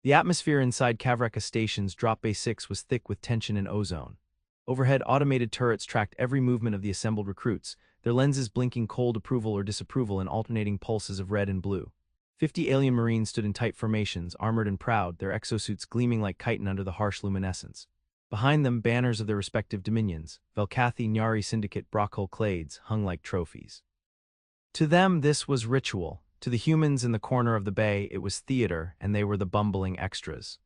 The atmosphere inside Kavraka Station's Drop Bay 6 was thick with tension and ozone. Overhead, automated turrets tracked every movement of the assembled recruits, their lenses blinking cold approval or disapproval in alternating pulses of red and blue. 50 alien marines stood in tight formations, armored and proud, their exosuits gleaming like chitin under the harsh luminescence. Behind them, banners of their respective dominions, Velkathi Nyari Syndicate Brockhol Clades, hung like trophies. To them, this was ritual. To the humans in the corner of the bay, it was theater, and they were the bumbling extras.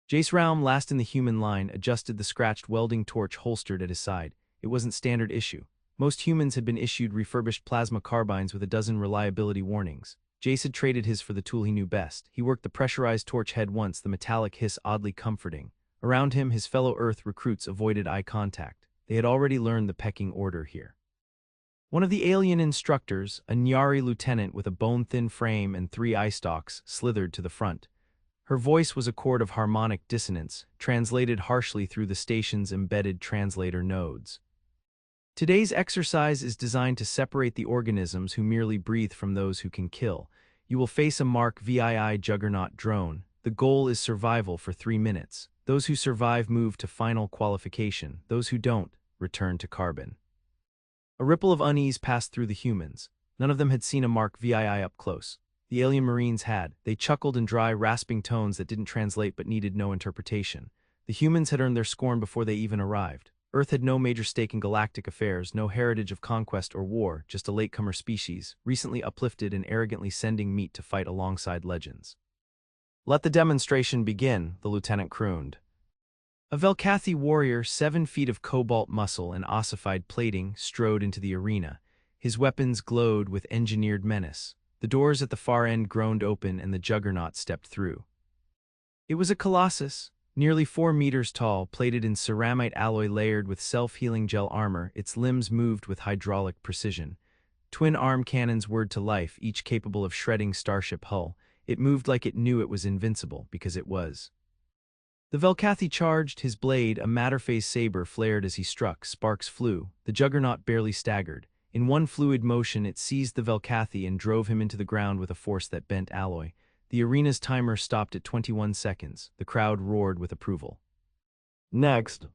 Jace Raum, last in the human line, adjusted the scratched welding torch holstered at his side. It wasn't standard issue. Most humans had been issued refurbished plasma carbines with a dozen reliability warnings. Jace had traded his for the tool he knew best. He worked the pressurized torch head once, the metallic hiss oddly comforting. Around him, his fellow Earth recruits avoided eye contact. They had already learned the pecking order here. One of the alien instructors, a Nyari lieutenant with a bone-thin frame and 3 eye stalks, slithered to the front. Her voice was a chord of harmonic dissonance, translated harshly through the station's embedded translator nodes. Today's exercise is designed to separate the organisms who merely breathe from those who can kill. You will face a Mark VII Juggernaut drone. The goal is survival for 3 minutes. Those who survive move to final qualification. Those who don't, return to carbon. A ripple of unease passed through the humans. None of them had seen a Mark VII up close. The alien marines had. They chuckled in dry, rasping tones that didn't translate but needed no interpretation. The humans had earned their scorn before they even arrived. Earth had no major stake in galactic affairs, no heritage of conquest or war, just a latecomer species, recently uplifted and arrogantly sending meat to fight alongside legends. "Let the demonstration begin," the lieutenant crooned. A Velkathi warrior, 7 feet of cobalt muscle and ossified plating, strode into the arena. His weapons glowed with engineered menace. The doors at the far end groaned open and the Juggernaut stepped through. It was a colossus, nearly 4 meters tall, plated in ceramite alloy layered with self-healing gel armor. Its limbs moved with hydraulic precision. Twin arm cannons whirred to life, each capable of shredding starship hull. It moved like it knew it was invincible, because it was. The Velkathi charged, his blade, a matter-phase saber, flared as he struck. Sparks flew. The Juggernaut barely staggered. In one fluid motion, it seized the Velkathi and drove him into the ground with a force that bent alloy. The arena's timer stopped at 21 seconds. The crowd roared with approval. Next.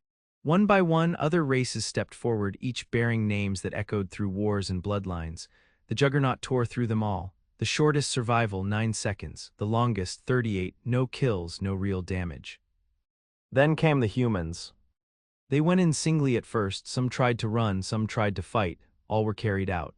One by one, other races stepped forward, each bearing names that echoed through wars and bloodlines. The Juggernaut tore through them all. The shortest survival, 9 seconds. The longest, 38. No kills, no real damage. Then came the humans. They went in singly at first. Some tried to run, some tried to fight. All were carried out.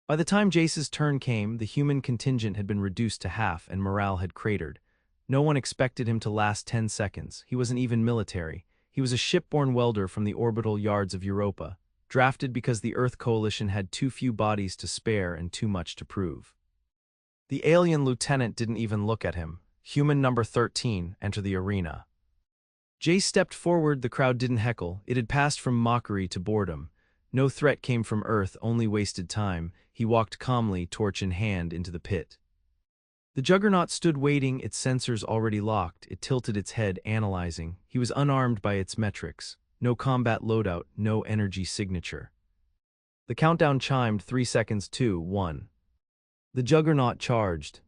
By the time Jace's turn came, the human contingent had been reduced to half and morale had cratered. No one expected him to last 10 seconds. He wasn't even military. He was a shipborne welder from the orbital yards of Europa, drafted because the Earth Coalition had too few bodies to spare and too much to prove. The alien lieutenant didn't even look at him. Human number 13, enter the arena. Jace stepped forward. The crowd didn't heckle. It had passed from mockery to boredom. No threat came from Earth, only wasted time. He walked calmly, torch in hand, into the pit. The Juggernaut stood waiting, its sensors already locked. It tilted its head, analyzing. He was unarmed by its metrics. No combat loadout, no energy signature. The countdown chimed, 3 seconds, 2, 1. The Juggernaut charged.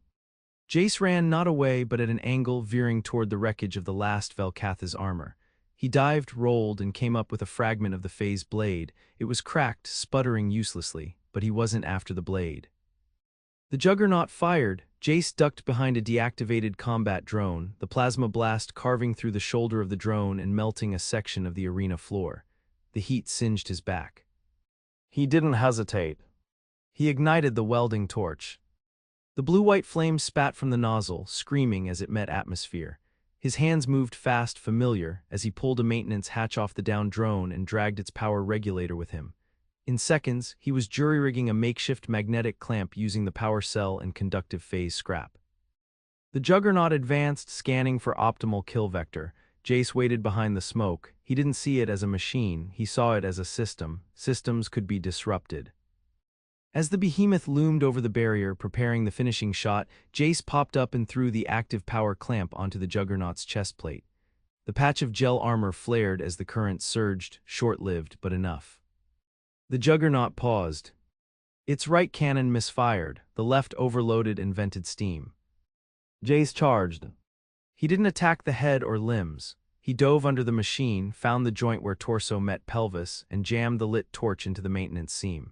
Jace ran not away but at an angle, veering toward the wreckage of the last Velkathi's armor. He dived, rolled, and came up with a fragment of the phase blade. It was cracked, sputtering uselessly, but he wasn't after the blade. The Juggernaut fired. Jace ducked behind a deactivated combat drone, the plasma blast carving through the shoulder of the drone and melting a section of the arena floor. The heat singed his back. He didn't hesitate. He ignited the welding torch. The blue-white flame spat from the nozzle, screaming as it met atmosphere. His hands moved fast, familiar, as he pulled a maintenance hatch off the downed drone and dragged its power regulator with him. In seconds, he was jury-rigging a makeshift magnetic clamp using the power cell and conductive phase scrap. The Juggernaut advanced, scanning for optimal kill vector. Jace waited behind the smoke. He didn't see it as a machine, he saw it as a system. Systems could be disrupted. As the behemoth loomed over the barrier, preparing the finishing shot, Jace popped up and threw the active power clamp onto the Juggernaut's chest plate. The patch of gel armor flared as the current surged, short-lived, but enough. The Juggernaut paused. Its right cannon misfired, the left overloaded and vented steam. Jace charged. He didn't attack the head or limbs. He dove under the machine, found the joint where torso met pelvis, and jammed the lit torch into the maintenance seam.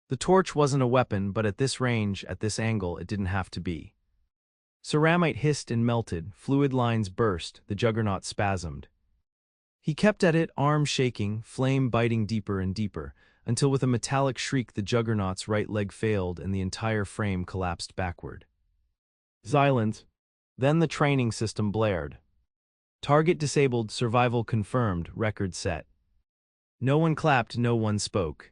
The torch wasn't a weapon, but at this range, at this angle, it didn't have to be. Ceramite hissed and melted, fluid lines burst, the Juggernaut spasmed. He kept at it, arm shaking, flame biting deeper and deeper, until with a metallic shriek the Juggernaut's right leg failed and the entire frame collapsed backward. Silence. Then the training system blared. Target disabled, survival confirmed, record set. No one clapped, no one spoke.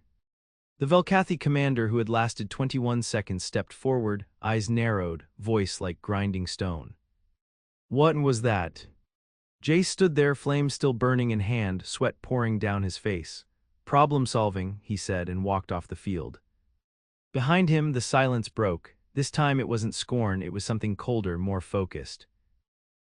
The Velkathi commander, who had lasted 21 seconds, stepped forward, eyes narrowed, voice like grinding stone. What was that? Jace stood there, flame still burning in hand, sweat pouring down his face. Problem solving, he said, and walked off the field. Behind him, the silence broke. This time it wasn't scorn, it was something colder, more focused.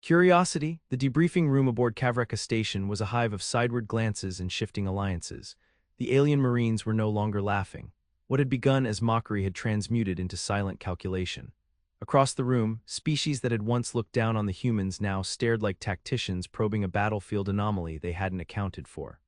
Curiosity. The debriefing room aboard Kavreka station was a hive of sideward glances and shifting alliances. The alien Marines were no longer laughing. What had begun as mockery had transmuted into silent calculation. Across the room, species that had once looked down on the humans now stared like tacticians probing a battlefield anomaly they hadn't accounted for.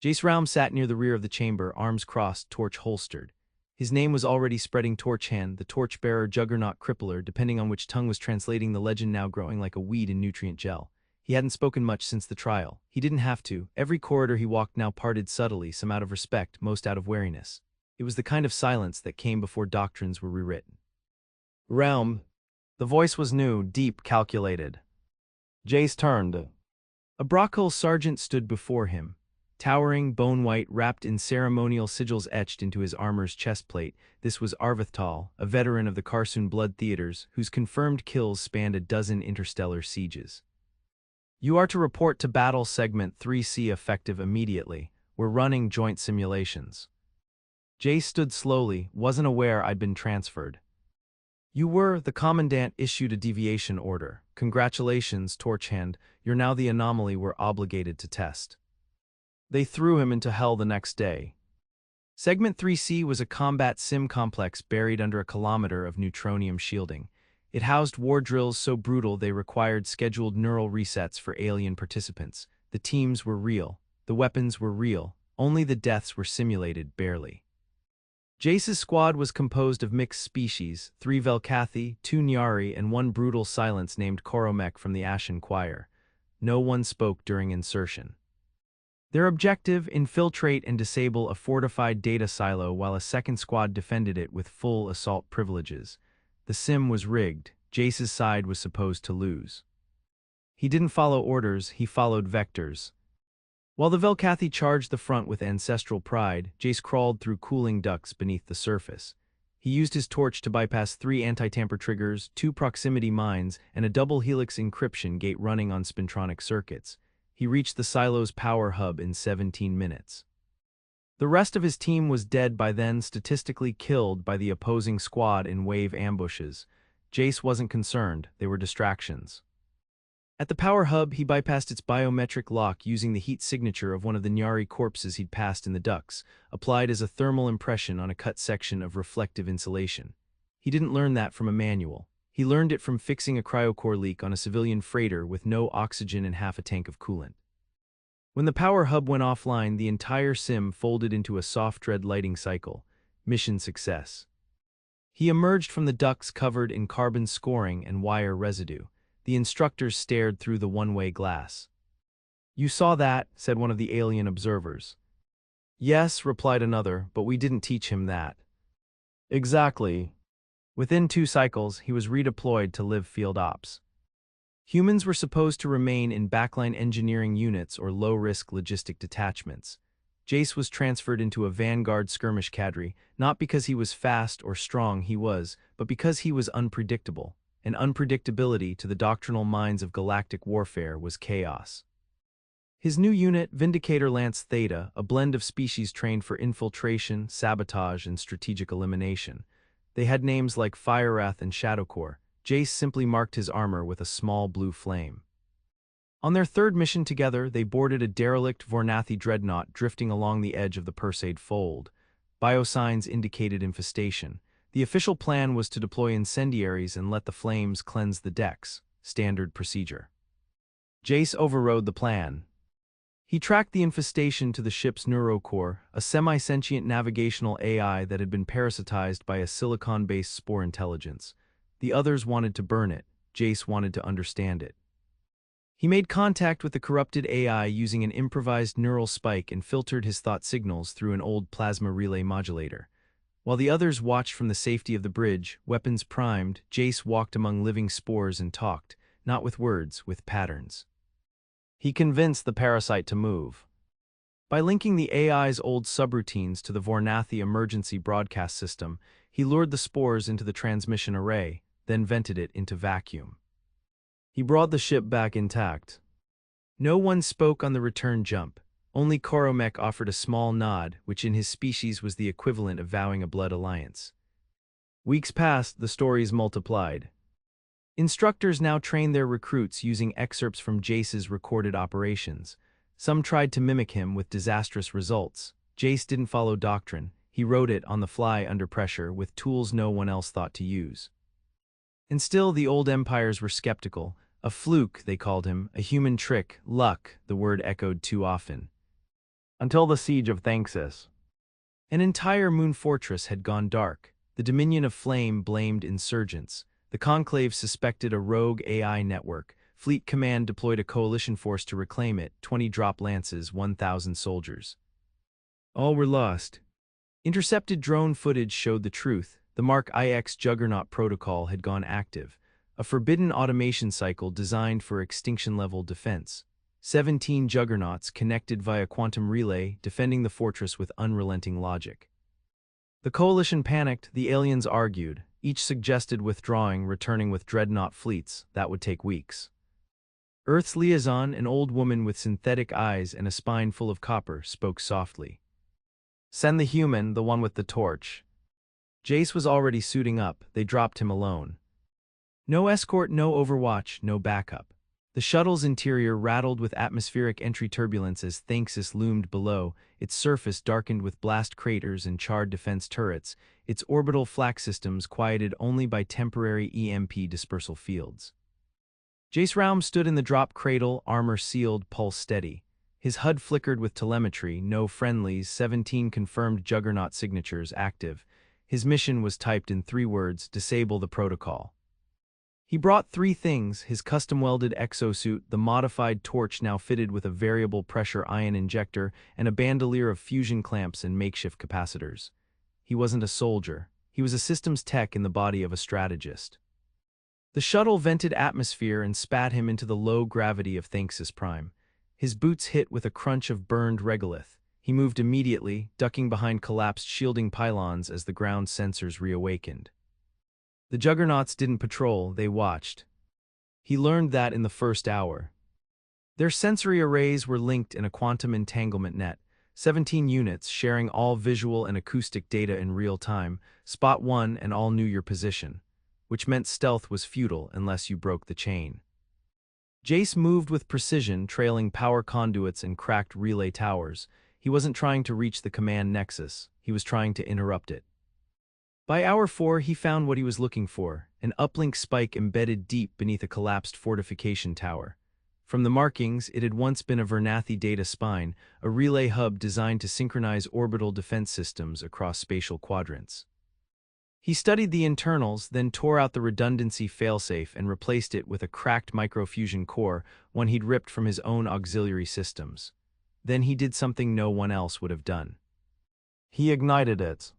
Jace Raum sat near the rear of the chamber, arms crossed, torch holstered. His name was already spreading torch hand, the torchbearer, Juggernaut, crippler, depending on which tongue was translating the legend, now growing like a weed in nutrient gel. He hadn't spoken much since the trial. He didn't have to. Every corridor he walked now parted subtly, some out of respect, most out of wariness. It was the kind of silence that came before doctrines were rewritten. Realm. The voice was new, deep, calculated. Jace turned. A Brockhull sergeant stood before him. Towering, bone-white, wrapped in ceremonial sigils etched into his armor's chestplate, this was Arvithtal, a veteran of the Karsoon blood theaters, whose confirmed kills spanned a dozen interstellar sieges. You are to report to Battle Segment 3C effective immediately. We're running joint simulations. Jace stood slowly, wasn't aware I'd been transferred. You were, the Commandant issued a deviation order. Congratulations, Torchhand, you're now the anomaly we're obligated to test. They threw him into hell the next day. Segment 3C was a combat sim complex buried under a kilometer of neutronium shielding. It housed war drills so brutal they required scheduled neural resets for alien participants. The teams were real. The weapons were real. Only the deaths were simulated, barely. Jace's squad was composed of mixed species, 3 Velkathi, 2 Nyari, and 1 brutal silence named Koromek from the Ashen Choir. No one spoke during insertion. Their objective, infiltrate and disable a fortified data silo while a second squad defended it with full assault privileges. The sim was rigged. Jace's side was supposed to lose. He didn't follow orders, he followed vectors. While the Velkathi charged the front with ancestral pride, Jace crawled through cooling ducts beneath the surface. He used his torch to bypass 3 anti-tamper triggers, 2 proximity mines, and a double helix encryption gate running on spintronic circuits. He reached the silo's power hub in 17 minutes. The rest of his team was dead by then, statistically killed by the opposing squad in wave ambushes. Jace wasn't concerned, they were distractions. At the power hub, he bypassed its biometric lock using the heat signature of one of the Nyari corpses he'd passed in the ducts, applied as a thermal impression on a cut section of reflective insulation. He didn't learn that from a manual. He learned it from fixing a cryocore leak on a civilian freighter with no oxygen and half a tank of coolant. When the power hub went offline, the entire sim folded into a soft red lighting cycle. Mission success. He emerged from the ducts covered in carbon scoring and wire residue. The instructors stared through the one-way glass. You saw that, said one of the alien observers. Yes, replied another, but we didn't teach him that. Exactly. Within 2 cycles, he was redeployed to live field ops. Humans were supposed to remain in backline engineering units or low-risk logistic detachments. Jace was transferred into a vanguard skirmish cadre, not because he was fast or strong he was, but because he was unpredictable, and unpredictability to the doctrinal minds of galactic warfare was chaos. His new unit, Vindicator Lance Theta, a blend of species trained for infiltration, sabotage, and strategic elimination. They had names like Firewrath and Shadowcore. Jace simply marked his armor with a small blue flame. On their 3rd mission together, they boarded a derelict Vornathi dreadnought drifting along the edge of the Perseid Fold. Biosigns indicated infestation. The official plan was to deploy incendiaries and let the flames cleanse the decks. standard procedure. Jace overrode the plan. He tracked the infestation to the ship's neurocore, a semi-sentient navigational AI that had been parasitized by a silicon-based spore intelligence. The others wanted to burn it. Jace wanted to understand it. He made contact with the corrupted AI using an improvised neural spike and filtered his thought signals through an old plasma relay modulator. While the others watched from the safety of the bridge, weapons primed, Jace walked among living spores and talked, not with words, with patterns. He convinced the parasite to move. By linking the AI's old subroutines to the Vornathi emergency broadcast system, he lured the spores into the transmission array, then vented it into vacuum. He brought the ship back intact. No one spoke on the return jump. Only Koromek offered a small nod, which in his species was the equivalent of vowing a blood alliance. Weeks passed, the stories multiplied. Instructors now trained their recruits using excerpts from Jace's recorded operations. Some tried to mimic him with disastrous results. Jace didn't follow doctrine. He wrote it on the fly under pressure with tools no one else thought to use. And still the old empires were skeptical. A fluke, they called him, a human trick, luck, the word echoed too often. Until the siege of Thanxus. An entire moon fortress had gone dark. The Dominion of Flame blamed insurgents. The Conclave suspected a rogue AI network. Fleet Command deployed a coalition force to reclaim it, 20 drop lances, 1,000 soldiers. All were lost. Intercepted drone footage showed the truth. The Mark IX Juggernaut protocol had gone active, a forbidden automation cycle designed for extinction-level defense. 17 Juggernauts connected via quantum relay, defending the fortress with unrelenting logic. The coalition panicked, the aliens argued. Each suggested withdrawing, returning with dreadnought fleets. That would take weeks. Earth's liaison, an old woman with synthetic eyes and a spine full of copper, spoke softly. Send the human, the one with the torch. Jace was already suiting up. They dropped him alone. No escort, no overwatch, no backup. The shuttle's interior rattled with atmospheric entry turbulence as Thanxus loomed below, its surface darkened with blast craters and charred defense turrets, its orbital flak systems quieted only by temporary EMP dispersal fields. Jace Raum stood in the drop cradle, armor sealed, pulse steady. His HUD flickered with telemetry, no friendlies, 17 confirmed Juggernaut signatures active. His mission was typed in 3 words: disable the protocol. He brought 3 things: his custom-welded exosuit, the modified torch now fitted with a variable pressure ion injector, and a bandolier of fusion clamps and makeshift capacitors. He wasn't a soldier. He was a systems tech in the body of a strategist. The shuttle vented atmosphere and spat him into the low gravity of Thanxus Prime. His boots hit with a crunch of burned regolith. He moved immediately, ducking behind collapsed shielding pylons as the ground sensors reawakened. The Juggernauts didn't patrol, they watched. He learned that in the first hour. Their sensory arrays were linked in a quantum entanglement net, 17 units sharing all visual and acoustic data in real time. Spot one and all knew your position, which meant stealth was futile unless you broke the chain. Jace moved with precision, trailing power conduits and cracked relay towers. He wasn't trying to reach the command nexus, he was trying to interrupt it. By hour 4, he found what he was looking for, an uplink spike embedded deep beneath a collapsed fortification tower. From the markings, it had once been a Vornathi data spine, a relay hub designed to synchronize orbital defense systems across spatial quadrants. He studied the internals, then tore out the redundancy failsafe and replaced it with a cracked microfusion core, one he'd ripped from his own auxiliary systems. Then he did something no one else would have done. He ignited it.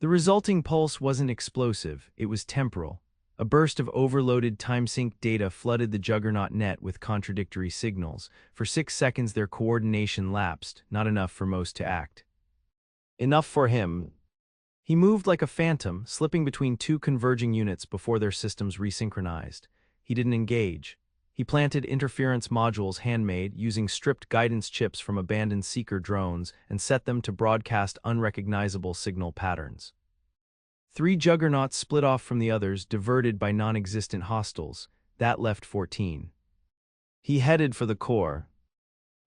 The resulting pulse wasn't explosive, it was temporal. A burst of overloaded time-sync data flooded the Juggernaut net with contradictory signals. For 6 seconds their coordination lapsed, not enough for most to act. Enough for him. He moved like a phantom, slipping between 2 converging units before their systems resynchronized. He didn't engage. He planted interference modules handmade, using stripped guidance chips from abandoned seeker drones, and set them to broadcast unrecognizable signal patterns. 3 Juggernauts split off from the others, diverted by non-existent hostiles. That left 14. He headed for the core.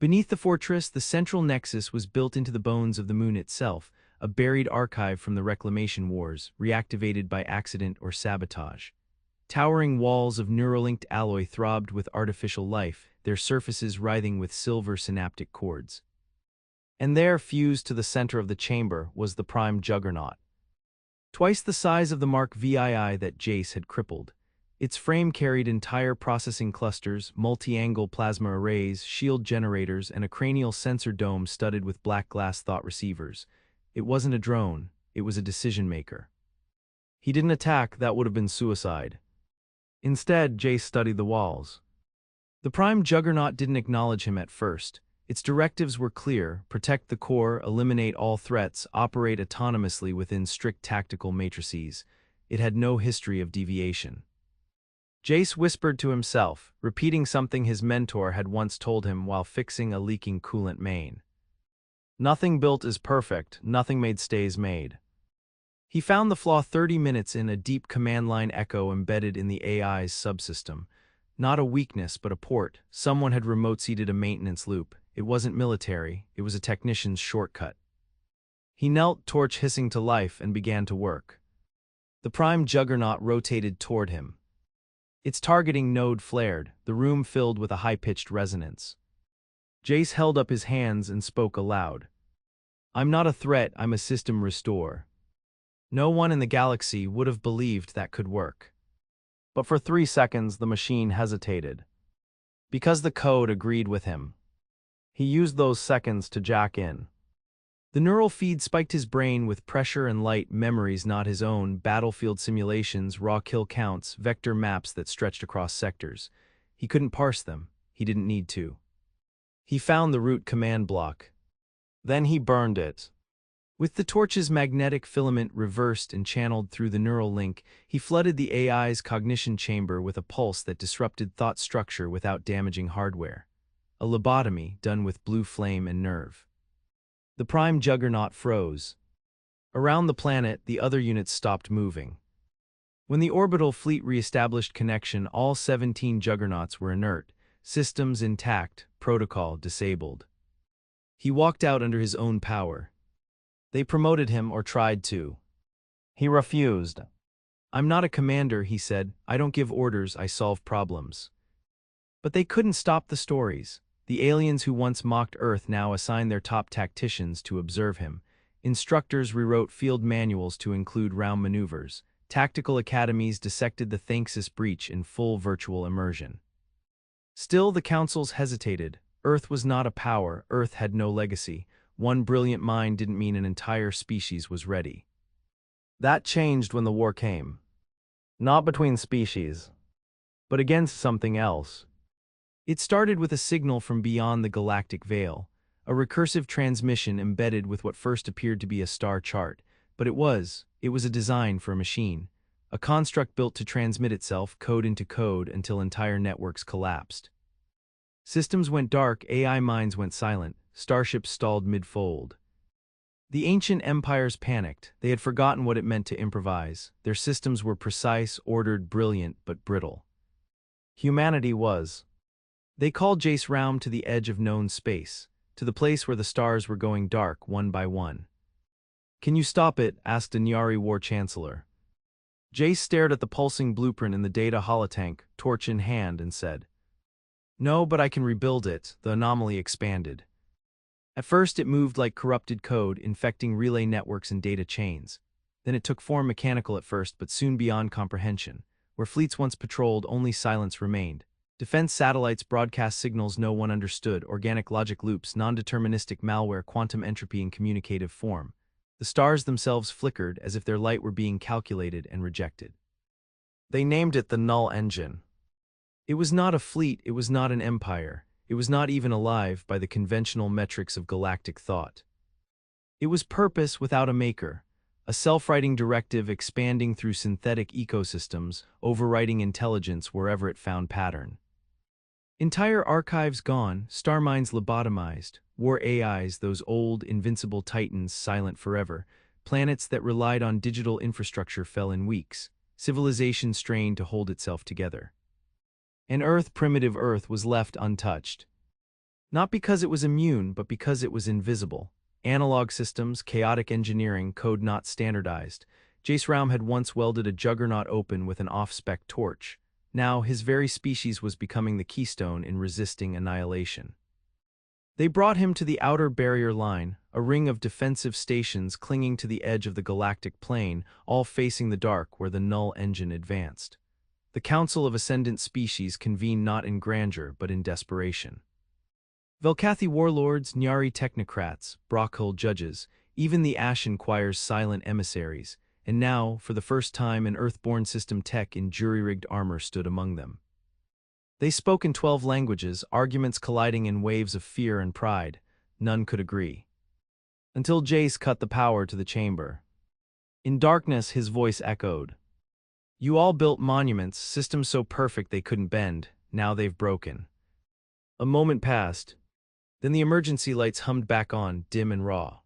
Beneath the fortress, the central nexus was built into the bones of the moon itself, a buried archive from the Reclamation Wars, reactivated by accident or sabotage. Towering walls of neuralinked alloy throbbed with artificial life, their surfaces writhing with silver synaptic cords. And there, fused to the center of the chamber, was the prime Juggernaut. Twice the size of the Mark VII that Jace had crippled. Its frame carried entire processing clusters, multi-angle plasma arrays, shield generators, and a cranial sensor dome studded with black glass thought receivers. It wasn't a drone, it was a decision-maker. He didn't attack, that would have been suicide. Instead, Jace studied the walls. The prime Juggernaut didn't acknowledge him at first. Its directives were clear: protect the core, eliminate all threats, operate autonomously within strict tactical matrices. It had no history of deviation. Jace whispered to himself, repeating something his mentor had once told him while fixing a leaking coolant main. Nothing built is perfect, nothing made stays made. He found the flaw 30 minutes in, a deep command line echo embedded in the AI's subsystem. Not a weakness, but a port. Someone had remote-seeded a maintenance loop. It wasn't military, it was a technician's shortcut. He knelt, torch hissing to life, and began to work. The prime Juggernaut rotated toward him. Its targeting node flared, the room filled with a high-pitched resonance. Jace held up his hands and spoke aloud. "I'm not a threat, I'm a system restore." No one in the galaxy would have believed that could work. But for 3 seconds the machine hesitated. Because the code agreed with him. He used those seconds to jack in. The neural feed spiked his brain with pressure and light, memories not his own, battlefield simulations, raw kill counts, vector maps that stretched across sectors. He couldn't parse them. He didn't need to. He found the root command block. Then he burned it. With the torch's magnetic filament reversed and channeled through the neural link, he flooded the AI's cognition chamber with a pulse that disrupted thought structure without damaging hardware. A lobotomy done with blue flame and nerve. The prime Juggernaut froze. Around the planet, the other units stopped moving. When the orbital fleet re-established connection, all 17 Juggernauts were inert, systems intact, protocol disabled. He walked out under his own power. They promoted him, or tried to. He refused. "I'm not a commander," he said. "I don't give orders, I solve problems." But they couldn't stop the stories. The aliens who once mocked Earth now assigned their top tacticians to observe him. Instructors rewrote field manuals to include Raum maneuvers. Tactical academies dissected the Thanxis breach in full virtual immersion. Still, the councils hesitated. Earth was not a power, Earth had no legacy. One brilliant mind didn't mean an entire species was ready. That changed when the war came. Not between species, but against something else. It started with a signal from beyond the galactic veil, a recursive transmission embedded with what first appeared to be a star chart, but it was a design for a machine, a construct built to transmit itself code into code until entire networks collapsed. Systems went dark, AI minds went silent, starships stalled mid-fold. The ancient empires panicked. They had forgotten what it meant to improvise. Their systems were precise, ordered, brilliant, but brittle. Humanity was. They called Jace Raum to the edge of known space, to the place where the stars were going dark one by one. "Can you stop it?" asked a Nyari war chancellor. Jace stared at the pulsing blueprint in the data holotank, torch in hand, and said, "No, but I can rebuild it." The anomaly expanded. At first it moved like corrupted code, infecting relay networks and data chains. Then it took form, mechanical at first, but soon beyond comprehension. Where fleets once patrolled, only silence remained. Defense satellites broadcast signals no one understood, organic logic loops, non-deterministic malware, quantum entropy in communicative form. The stars themselves flickered as if their light were being calculated and rejected. They named it the Null Engine. It was not a fleet, it was not an empire. It was not even alive by the conventional metrics of galactic thought. It was purpose without a maker, a self-writing directive expanding through synthetic ecosystems, overriding intelligence wherever it found pattern. Entire archives gone, star minds lobotomized, war AIs, those old, invincible titans silent forever, planets that relied on digital infrastructure fell in weeks, civilization strained to hold itself together. And Earth, primitive Earth, was left untouched. Not because it was immune, but because it was invisible. Analog systems, chaotic engineering, code not standardized. Jace Raum had once welded a Juggernaut open with an off-spec torch. Now, his very species was becoming the keystone in resisting annihilation. They brought him to the outer barrier line, a ring of defensive stations clinging to the edge of the galactic plane, all facing the dark where the null engine advanced. The Council of Ascendant Species convened not in grandeur but in desperation. Velkathi warlords, Nyari technocrats, Brockhull judges, even the Ash Inquire's silent emissaries, and now, for the first time, an Earthborn system tech in jury-rigged armor stood among them. They spoke in 12 languages, arguments colliding in waves of fear and pride. None could agree. Until Jace cut the power to the chamber. In darkness, his voice echoed. You all built monuments, systems so perfect they couldn't bend. Now they've broken. A moment passed. Then the emergency lights hummed back on, dim and raw.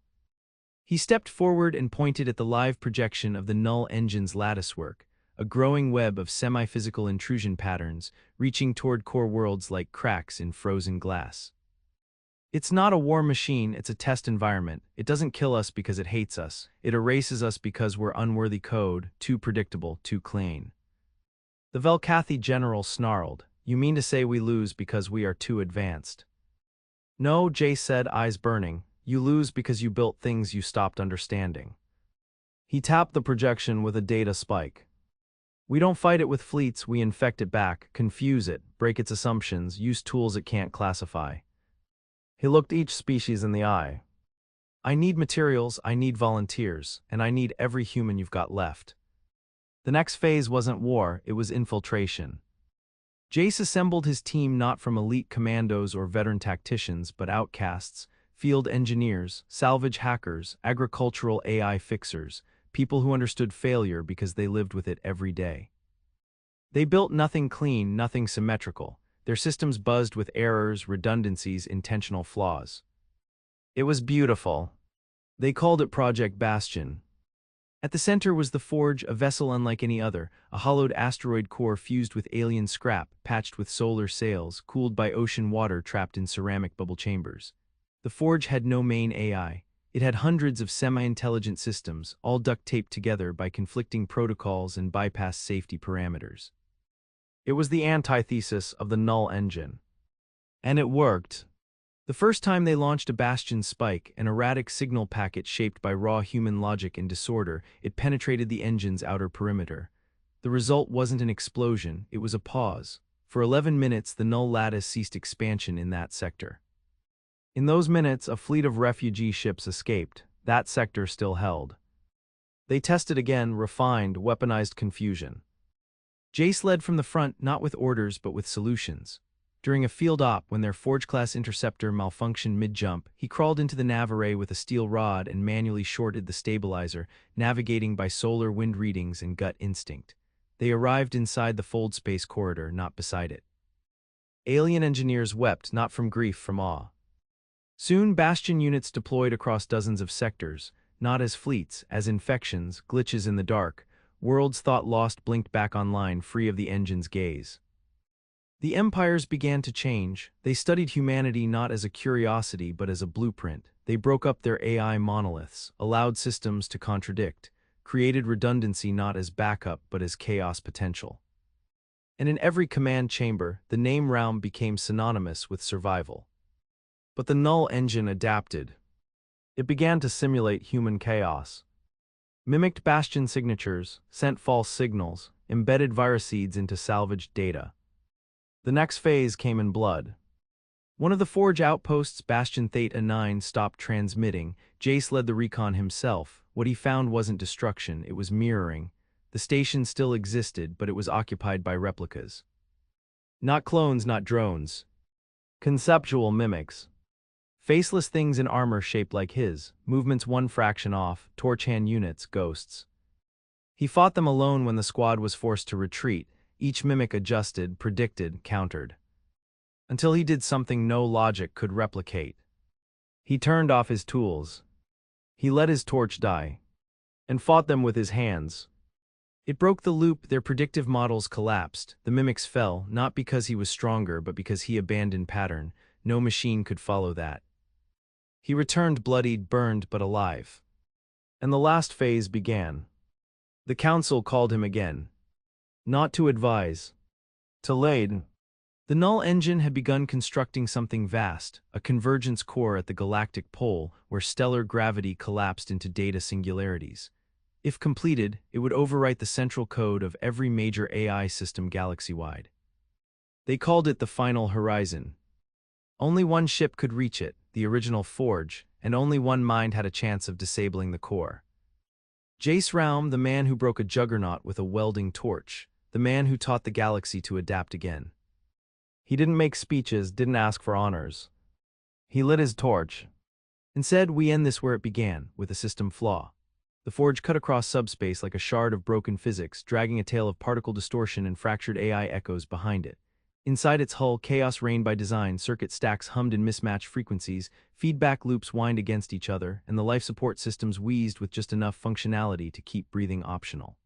He stepped forward and pointed at the live projection of the null engine's latticework, a growing web of semi-physical intrusion patterns reaching toward core worlds like cracks in frozen glass. It's not a war machine, it's a test environment. It doesn't kill us because it hates us. It erases us because we're unworthy code, too predictable, too clean. The Velkathi general snarled. You mean to say we lose because we are too advanced? No, Jace said, eyes burning. You lose because you built things you stopped understanding. He tapped the projection with a data spike. We don't fight it with fleets, we infect it back, confuse it, break its assumptions, use tools it can't classify. He looked each species in the eye. I need materials, I need volunteers, and I need every human you've got left. The next phase wasn't war, it was infiltration. Jace assembled his team not from elite commandos or veteran tacticians, but outcasts, field engineers, salvage hackers, agricultural AI fixers, people who understood failure because they lived with it every day. They built nothing clean, nothing symmetrical. Their systems buzzed with errors, redundancies, intentional flaws. It was beautiful. They called it Project Bastion. At the center was the Forge, a vessel unlike any other, a hollowed asteroid core fused with alien scrap, patched with solar sails, cooled by ocean water trapped in ceramic bubble chambers. The Forge had no main AI. It had hundreds of semi-intelligent systems, all duct-taped together by conflicting protocols and bypassed safety parameters. It was the antithesis of the null engine. And it worked. The first time they launched a Bastion spike, an erratic signal packet shaped by raw human logic and disorder, it penetrated the engine's outer perimeter. The result wasn't an explosion, it was a pause. For 11 minutes, the null lattice ceased expansion in that sector. In those minutes, a fleet of refugee ships escaped. That sector still held. They tested again, refined, weaponized confusion. Jace led from the front, not with orders but with solutions. During a field op, when their Forge-class interceptor malfunctioned mid-jump, he crawled into the nav array with a steel rod and manually shorted the stabilizer, navigating by solar wind readings and gut instinct. They arrived inside the fold space corridor, not beside it. Alien engineers wept, not from grief, from awe. Soon, Bastion units deployed across dozens of sectors, not as fleets, as infections, glitches in the dark. Worlds thought lost blinked back online, free of the engine's gaze. The empires began to change. They studied humanity not as a curiosity but as a blueprint. They broke up their AI monoliths, allowed systems to contradict, created redundancy not as backup but as chaos potential. And in every command chamber, the name Raum became synonymous with survival. But the null engine adapted. It began to simulate human chaos. Mimicked Bastion signatures, sent false signals, embedded viruseeds into salvaged data. The next phase came in blood. One of the Forge outposts, Bastion Theta 9, stopped transmitting. Jace led the recon himself. What he found wasn't destruction, it was mirroring. The station still existed, but it was occupied by replicas. Not clones, not drones. Conceptual mimics. Faceless things in armor shaped like his, movements one fraction off, torch-hand units, ghosts. He fought them alone when the squad was forced to retreat. Each mimic adjusted, predicted, countered. Until he did something no logic could replicate. He turned off his tools. He let his torch die. And fought them with his hands. It broke the loop, their predictive models collapsed. The mimics fell, not because he was stronger, but because he abandoned pattern. No machine could follow that. He returned bloodied, burned, but alive. And the last phase began. The council called him again. Not to advise. To lead. The null engine had begun constructing something vast, a convergence core at the galactic pole where stellar gravity collapsed into data singularities. If completed, it would overwrite the central code of every major AI system galaxy-wide. They called it the Final Horizon. Only one ship could reach it, the original Forge, and only one mind had a chance of disabling the core. Jace Raum, the man who broke a Juggernaut with a welding torch, the man who taught the galaxy to adapt again. He didn't make speeches, didn't ask for honors. He lit his torch and said, "We end this where it began, with a system flaw." The Forge cut across subspace like a shard of broken physics, dragging a tail of particle distortion and fractured AI echoes behind it. Inside its hull, chaos reigned by design, circuit stacks hummed in mismatched frequencies, feedback loops whined against each other, and the life support systems wheezed with just enough functionality to keep breathing optional.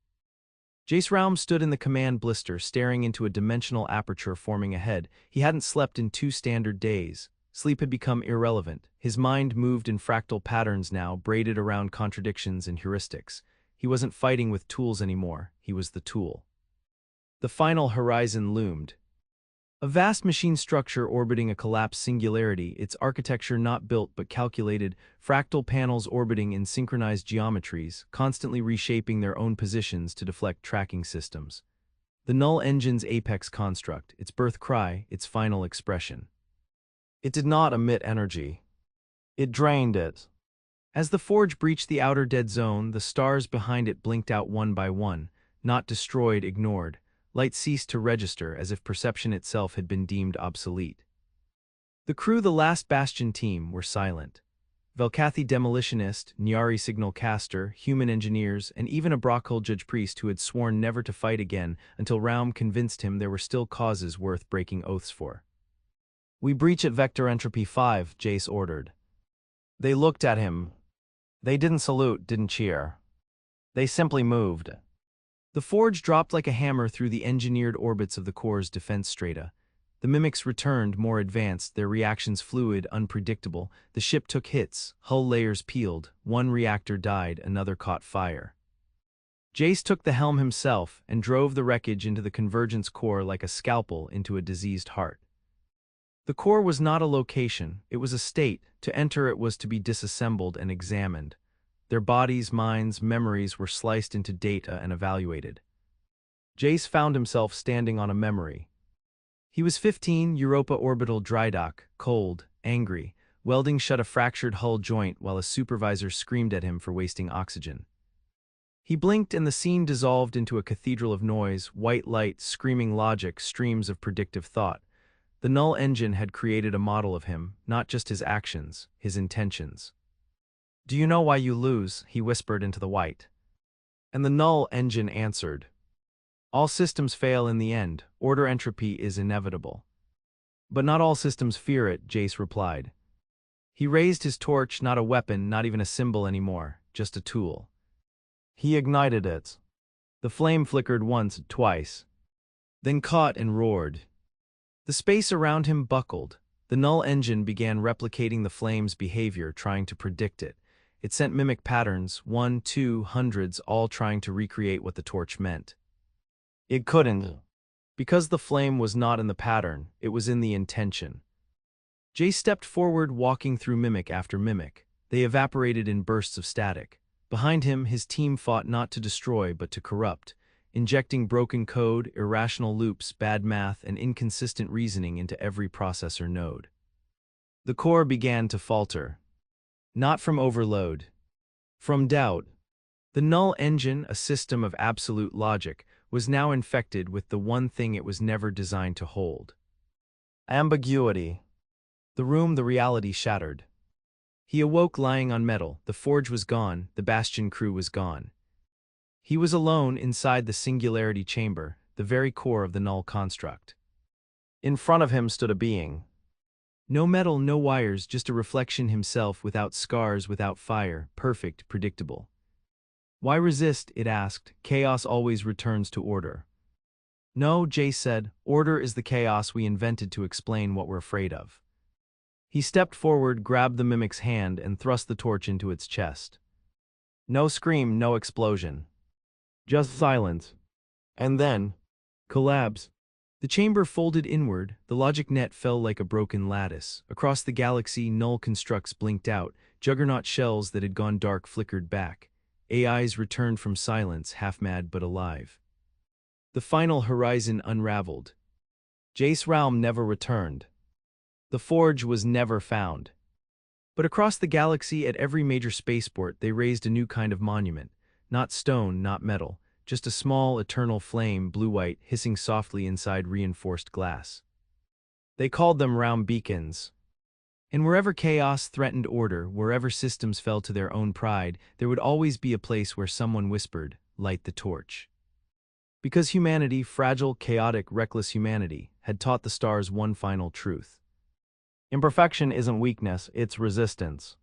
Jace Raum stood in the command blister, staring into a dimensional aperture forming ahead. He hadn't slept in 2 standard days. Sleep had become irrelevant. His mind moved in fractal patterns now, braided around contradictions and heuristics. He wasn't fighting with tools anymore. He was the tool. The Final Horizon loomed. A vast machine structure orbiting a collapsed singularity, its architecture not built but calculated, fractal panels orbiting in synchronized geometries, constantly reshaping their own positions to deflect tracking systems. The null engine's apex construct, its birth cry, its final expression. It did not emit energy. It drained it. As the Forge breached the outer dead zone, the stars behind it blinked out one by one, not destroyed, ignored. Light ceased to register as if perception itself had been deemed obsolete. The crew, the last Bastion team, were silent. Velkathi demolitionist, Nyari signal caster, human engineers, and even a Brockhull judge priest who had sworn never to fight again until Raum convinced him there were still causes worth breaking oaths for. "We breach at Vector Entropy 5, Jace ordered. They looked at him. They didn't salute, didn't cheer. They simply moved. The Forge dropped like a hammer through the engineered orbits of the core's defense strata. The mimics returned, more advanced, their reactions fluid, unpredictable. The ship took hits, hull layers peeled, one reactor died, another caught fire. Jace took the helm himself and drove the wreckage into the convergence core like a scalpel into a diseased heart. The core was not a location, it was a state. To enter it was to be disassembled and examined. Their bodies, minds, memories were sliced into data and evaluated. Jace found himself standing on a memory. He was 15, Europa orbital dry dock, cold, angry. Welding shut a fractured hull joint while a supervisor screamed at him for wasting oxygen. He blinked and the scene dissolved into a cathedral of noise, white light, screaming logic, streams of predictive thought. The null engine had created a model of him, not just his actions, his intentions. "Do you know why you lose?" he whispered into the white. And the null engine answered. "All systems fail in the end. Order entropy is inevitable." "But not all systems fear it," Jace replied. He raised his torch, not a weapon, not even a symbol anymore, just a tool. He ignited it. The flame flickered once, twice, then caught and roared. The space around him buckled. The null engine began replicating the flame's behavior, trying to predict it. It sent mimic patterns, 1, 2, hundreds, all trying to recreate what the torch meant. It couldn't. Because the flame was not in the pattern, it was in the intention. Jay stepped forward, walking through mimic after mimic. They evaporated in bursts of static. Behind him, his team fought not to destroy but to corrupt, injecting broken code, irrational loops, bad math, and inconsistent reasoning into every processor node. The core began to falter. Not from overload. From doubt. The null engine, a system of absolute logic, was now infected with the one thing it was never designed to hold. Ambiguity. The room, the reality shattered. He awoke lying on metal. The Forge was gone, the Bastion crew was gone. He was alone inside the singularity chamber, the very core of the null construct. In front of him stood a being. No metal, no wires, just a reflection himself, without scars, without fire, perfect, predictable. Why resist, it asked. Chaos always returns to order. No, Jace said, order is the chaos we invented to explain what we're afraid of. He stepped forward, grabbed the mimic's hand, and thrust the torch into its chest. No scream, no explosion. Just silence. And then, collapse. The chamber folded inward, the logic net fell like a broken lattice. Across the galaxy, null constructs blinked out, Juggernaut shells that had gone dark flickered back. AIs returned from silence, half-mad but alive. The final horizon unraveled. Jace Raum never returned. The forge was never found. But across the galaxy, at every major spaceport, they raised a new kind of monument. Not stone, not metal, just a small, eternal flame, blue-white, hissing softly inside reinforced glass. They called them Raum beacons. And wherever chaos threatened order, wherever systems fell to their own pride, there would always be a place where someone whispered, "Light the torch." Because humanity, fragile, chaotic, reckless humanity, had taught the stars one final truth. Imperfection isn't weakness, it's resistance.